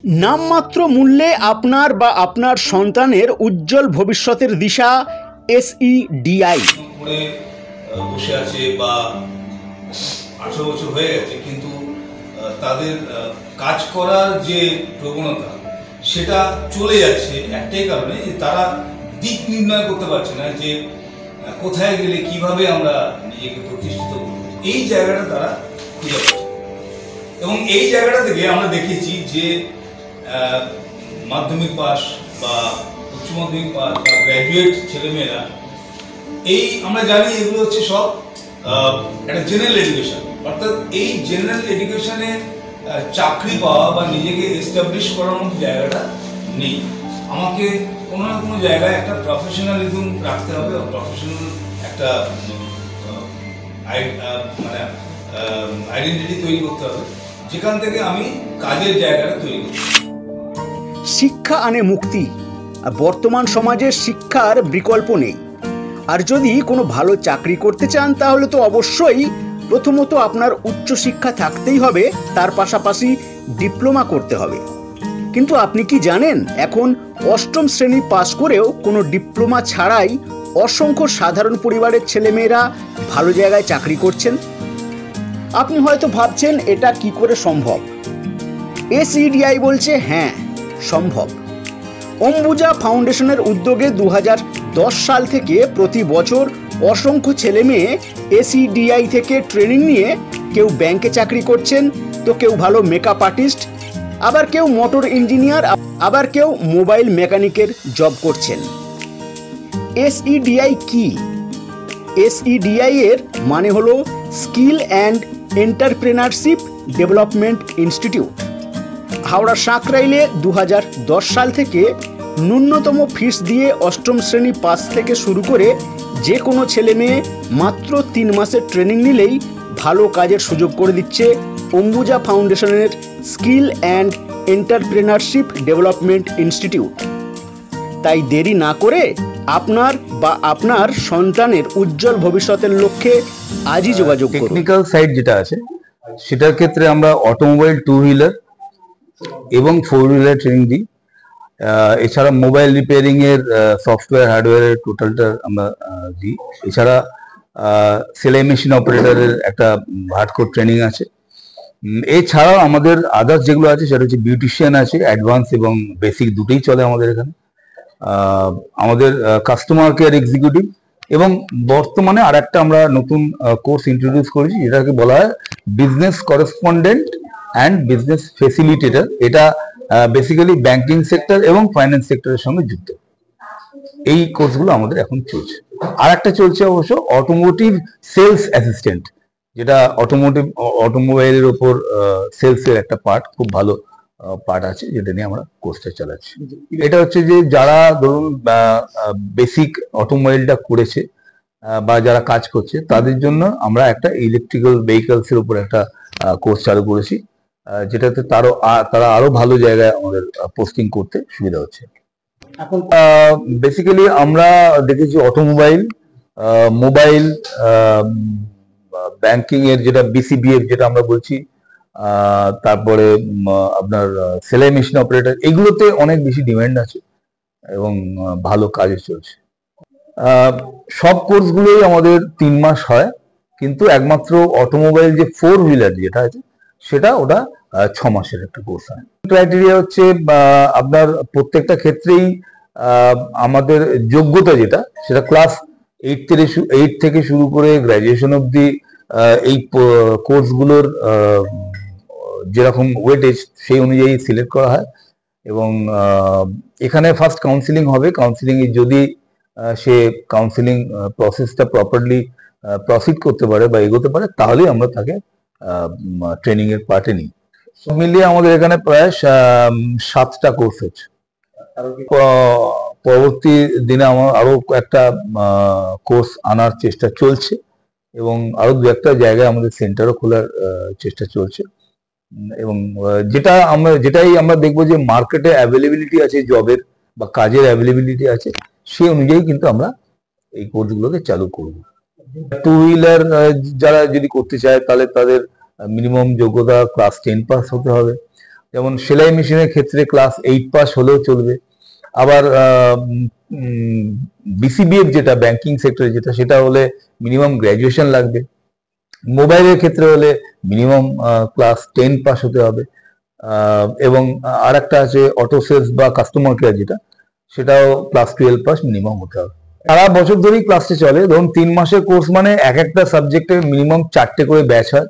নামমাত্র মূল্যে আপনার বা আপনার সন্তানের উজ্জ্বল ভবিষ্যতের দিশা SEDI। বসে আছে বা 18 বছর হয়ে গেছে, কিন্তু তাদের কাজ করার যে প্রবণতা সেটা চলে যাচ্ছে একটাই কারণে যে তারা দিক নির্ণয় করতে পারছে না যে কোথায় গেলে কিভাবে আমরা নিজেকে প্রতিষ্ঠিত করব। এই জায়গাটা তারা খুঁজে পাচ্ছে এবং এই জায়গাটা থেকে আমরা দেখেছি যে মাধ্যমিক পাস বা উচ্চ মাধ্যমিক পাস বা গ্র্যাজুয়েট ছেলেমেয়েরা, এই আমরা জানি এগুলো হচ্ছে সব একটা জেনারেল এডুকেশন, অর্থাৎ এই জেনারেল এডুকেশনে চাকরি পাওয়া বা নিজেকে এস্টাবলিশ করার মতো জায়গাটা নেই। আমাকে কোনো না কোনো জায়গায় একটা প্রফেশনালিজম রাখতে হবে, প্রফেশনাল একটা মানে আইডেন্টিটি তৈরি করতে হবে, যেখান থেকে আমি কাজের জায়গাটা তৈরি করতে হবে। শিক্ষা আনে মুক্তি, আর বর্তমান সমাজে শিক্ষার বিকল্প নেই। আর যদি কোনো ভালো চাকরি করতে চান তাহলে তো অবশ্যই প্রথমত আপনার উচ্চশিক্ষা থাকতেই হবে, তার পাশাপাশি ডিপ্লোমা করতে হবে। কিন্তু আপনি কি জানেন এখন অষ্টম শ্রেণী পাস করেও কোনো ডিপ্লোমা ছাড়াই অসংখ্য সাধারণ পরিবারের ছেলেমেয়েরা ভালো জায়গায় চাকরি করছেন? আপনি হয়তো ভাবছেন এটা কি করে সম্ভব। SEDI বলছে হ্যাঁ, সম্ভব। অম্বুজা ফাউন্ডেশনের উদ্যোগে 2010 সাল থেকে প্রতি বছর অসংখ্য ছেলেমেয়ে SEDI থেকে ট্রেনিং নিয়ে কেউ ব্যাংকে চাকরি করছেন, তো কেউ ভালো মেকআপ আর্টিস্ট, আবার কেউ মোটর ইঞ্জিনিয়ার, আবার কেউ মোবাইল মেকানিকের জব করছেন। SEDI কি? SEDI এর মানে হলো skill and entrepreneurship development institute. Howrah সাঁকরাইলে 2010 সাল থেকে ন্যূনতম ফিস দিয়ে অষ্টম শ্রেণী পাস থেকে শুরু করে যে কোনো ছেলে মেয়ে মাত্র 3 মাসের ট্রেনিং নিলেই ভালো কাজের সুযোগ করে দিচ্ছে অম্বুজা ফাউন্ডেশনের skill and entrepreneurship development institute. তাই দেরি না করে আপনার বা আপনার সন্তানের উজ্জ্বল ভবিষ্যতের লক্ষ্যে আজই যোগাযোগ করুন। টেকনিক্যাল সাইড যেটা আছে সেটার ক্ষেত্রে আমরা অটোমোবাইল, 2 হুইলার এবং 4 হুইলার ট্রেনিং দিই। এছাড়া মোবাইল রিপেয়ারিং এর সফটওয়্যার হার্ডওয়্যারের টোটালটা আমরা দিই। এছাড়া সেলাই মেশিন অপারেটরের একটা হার্ডকোর ট্রেনিং আছে। এছাড়াও আমাদের আদার্স যেগুলো আছে সেটা হচ্ছে বিউটিশিয়ান আছে, অ্যাডভান্স এবং বেসিক দুটোই চলে আমাদের এখানে। আমাদের কাস্টমার কেয়ার এক্সিকিউটিভ এবং বর্তমানে আর একটা আমরা নতুন কোর্স ইন্ট্রোডিউস করেছি যেটাকে বলা হয় business correspondent and business facilitator. এটা বেসিক্যালি ব্যাংকিং সেক্টর এবং ফাইন্যান্স সেক্টরের সঙ্গে যুক্ত। এই কোর্সগুলো আমাদের এখন চলছে। আর একটা চলছে অবশ্য অটোমোটিভ সেলস অ্যাসিস্ট্যান্ট, যেটা অটোমোবাইলের ওপর সেলসের একটা পার্ট, খুব ভালো পার্ট আছে, যেটা নিয়ে আমরা কোর্সটা চালাচ্ছি। এটা হচ্ছে যে যারা ধরুন বেসিক অটোমোবাইলটা করেছে বা যারা কাজ করছে তাদের জন্য আমরা একটা ইলেকট্রিক্যাল ভেহিকলস এর উপর একটা কোর্স চালু করেছি, যেটাতে তারা আরো ভালো জায়গায় আমাদের পোস্টিং করতে সুবিধা হচ্ছে। এখন বেসিক্যালি আমরা দেখেছি অটোমোবাইল, মোবাইল, ব্যাংকিং এর যেটা BCBF যেটা আমরা বলছি, তারপরে আপনার সেলাই মেশিন অপারেটর, এগুলোতে অনেক বেশি ডিমান্ড আছে এবং ভালো কাজে চলছে। সব কোর্সগুলোই আমাদের 3 মাস হয়, কিন্তু একমাত্র অটোমোবাইল যে 4 হুইলার যেটা আছে সেটা ওটা 6 মাসের একটা কোর্স হয়। ক্রাইটেরিয়া হচ্ছে আপনার প্রত্যেকটা ক্ষেত্রেই আমাদের যোগ্যতা যেটা সেটা ক্লাস 8 থেকে শুরু করে গ্রাজুয়েশন অবধি এই কোর্সগুলোর যেরকম ওয়েটেজ সেই অনুযায়ী সিলেক্ট করা হয় এবং এখানে ফার্স্ট কাউন্সিলিং হবে। কাউন্সিলিং এ যদি সে কাউন্সিলিং প্রসেসটা প্রপারলি প্রসিড করতে পারে বা এগোতে পারে তাহলেই আমরা তাকে ট্রেনিং এর পার্টে নিই। সব মিলিয়ে আমাদের এখানে প্রায় 7টা কোর্স হচ্ছে। পরবর্তী দিনে আমার আরো একটা কোর্স আনার চেষ্টা চলছে এবং আরো 2-একটা জায়গায় আমাদের সেন্টারও খোলার চেষ্টা চলছে এবং যেটাই আমরা দেখবো যে মার্কেটে অ্যাভেলেবিলিটি আছে জবের বা কাজের অ্যাভেলেবিলিটি আছে, সেই অনুযায়ী কিন্তু আমরা এই কোর্সগুলোকে চালু করব। 2 হুইলার যারা যদি করতে চায় তাহলে তাদের মিনিমাম যোগ্যতা ক্লাস 10 পাস হতে হবে। যেমন সেলাই মেশিনের ক্ষেত্রে ক্লাস 8 পাস হলেও চলবে। আবার বিসিবিএফ যেটা ব্যাংকিং সেক্টরে যেটা, সেটা হলে মিনিমাম গ্র্যাজুয়েশন লাগবে। মোবাইলের ক্ষেত্রে হলে মিনিমাম ক্লাস 10 পাস হতে হবে। এবং আর একটা আছে অটো সেলস বা কাস্টমার কেয়ার যেটা, সেটাও ক্লাস 12 পাস মিনিমাম হতে হবে। সারা বছর ধরেই ক্লাসটা চলে। ধরুন 3 মাসের কোর্স মানে এক একটা সাবজেক্টে মিনিমাম 4টে করে ব্যাচ হয়,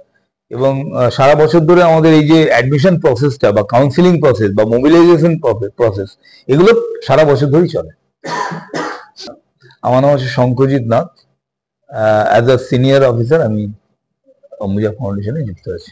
এবং সারা বছর ধরে আমাদের এই যে অ্যাডমিশন প্রসেসটা বা কাউন্সিলিং প্রসেস বা মোবিলাইজেশন প্রসেস, এগুলো সারা বছর ধরেই চলে। আমার নাম হচ্ছে Shankarjit Nath. As a senior officer আমি অম্বুজা ফাউন্ডেশনে যুক্ত আছি।